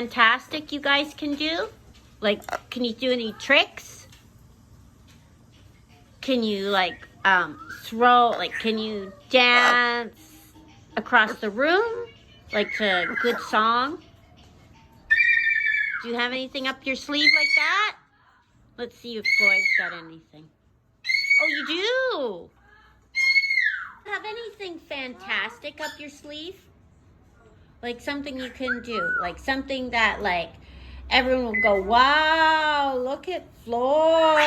fantastic you guys can do? Like, can you do any tricks? Can you like throw, like can you dance across the room? Like to a good song? Do you have anything up your sleeve like that? Let's see if Floyd's got anything. Oh, you do? Have anything fantastic up your sleeve? Like something you can do, like something that like everyone will go, wow, look at Floyd.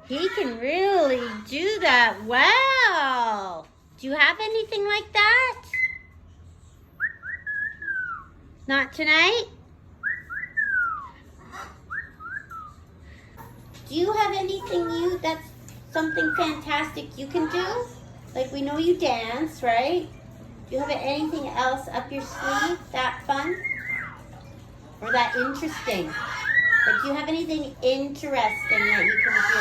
He can really do that well. Do you have anything like that? Not tonight? Do you have anything that's something fantastic you can do? Like we know you dance, right? Do you have anything else up your sleeve that fun? Or that interesting? Like, do you have anything interesting that you can do?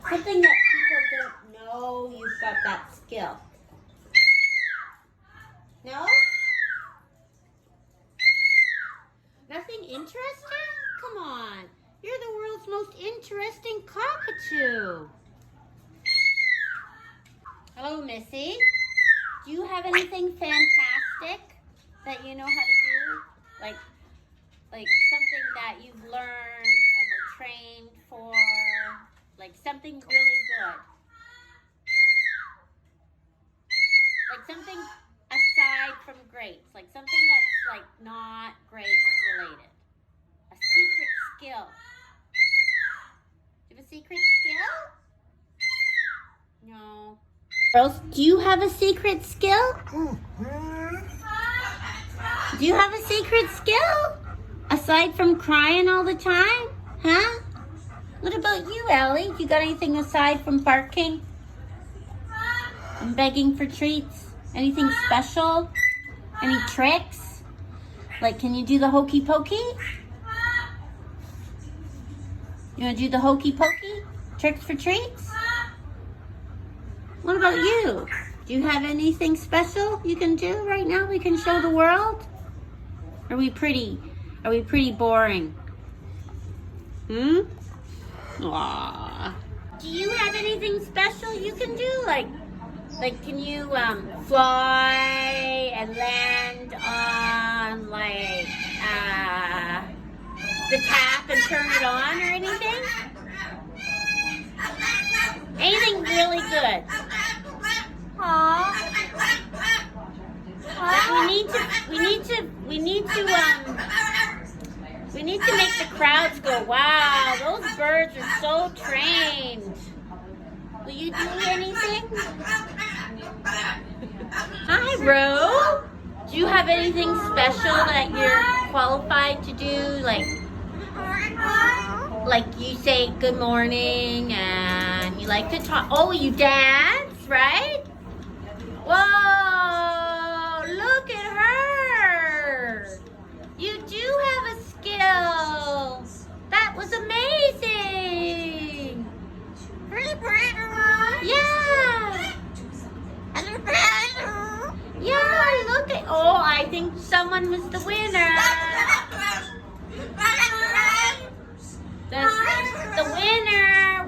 Something that people don't know you've got that skill. No? Nothing interesting? Come on. You're the world's most interesting cockatoo. Hello, Missy. Do you have anything fantastic that you know how to do? Like something that you've learned and were trained for? Like something really good? Like something aside from grapes? Like something that's like not grape related? A secret skill? Do you have a secret skill? No. Girls, do you have a secret skill? Do you have a secret skill? Aside from crying all the time? Huh? What about you, Ellie? You got anything aside from barking? And begging for treats? Anything special? Any tricks? Like, can you do the hokey pokey? You want to do the hokey pokey? Tricks for treats? What about you? Do you have anything special you can do right now we can show the world? Are we pretty boring? Aww. Do you have anything special you can do? Like can you fly and land on like the tap and turn it on or anything? Anything really good? Aww. Like we need to make the crowds go, wow, those birds are so trained. Will you do anything? Hi, Ro. Do you have anything special that you're qualified to do? Like you say good morning and you like to talk. Oh, you dance, right? Whoa, look at her. You do have a skill. That was amazing. Yeah. Yeah, look at, oh, I think someone was the winner. The winner.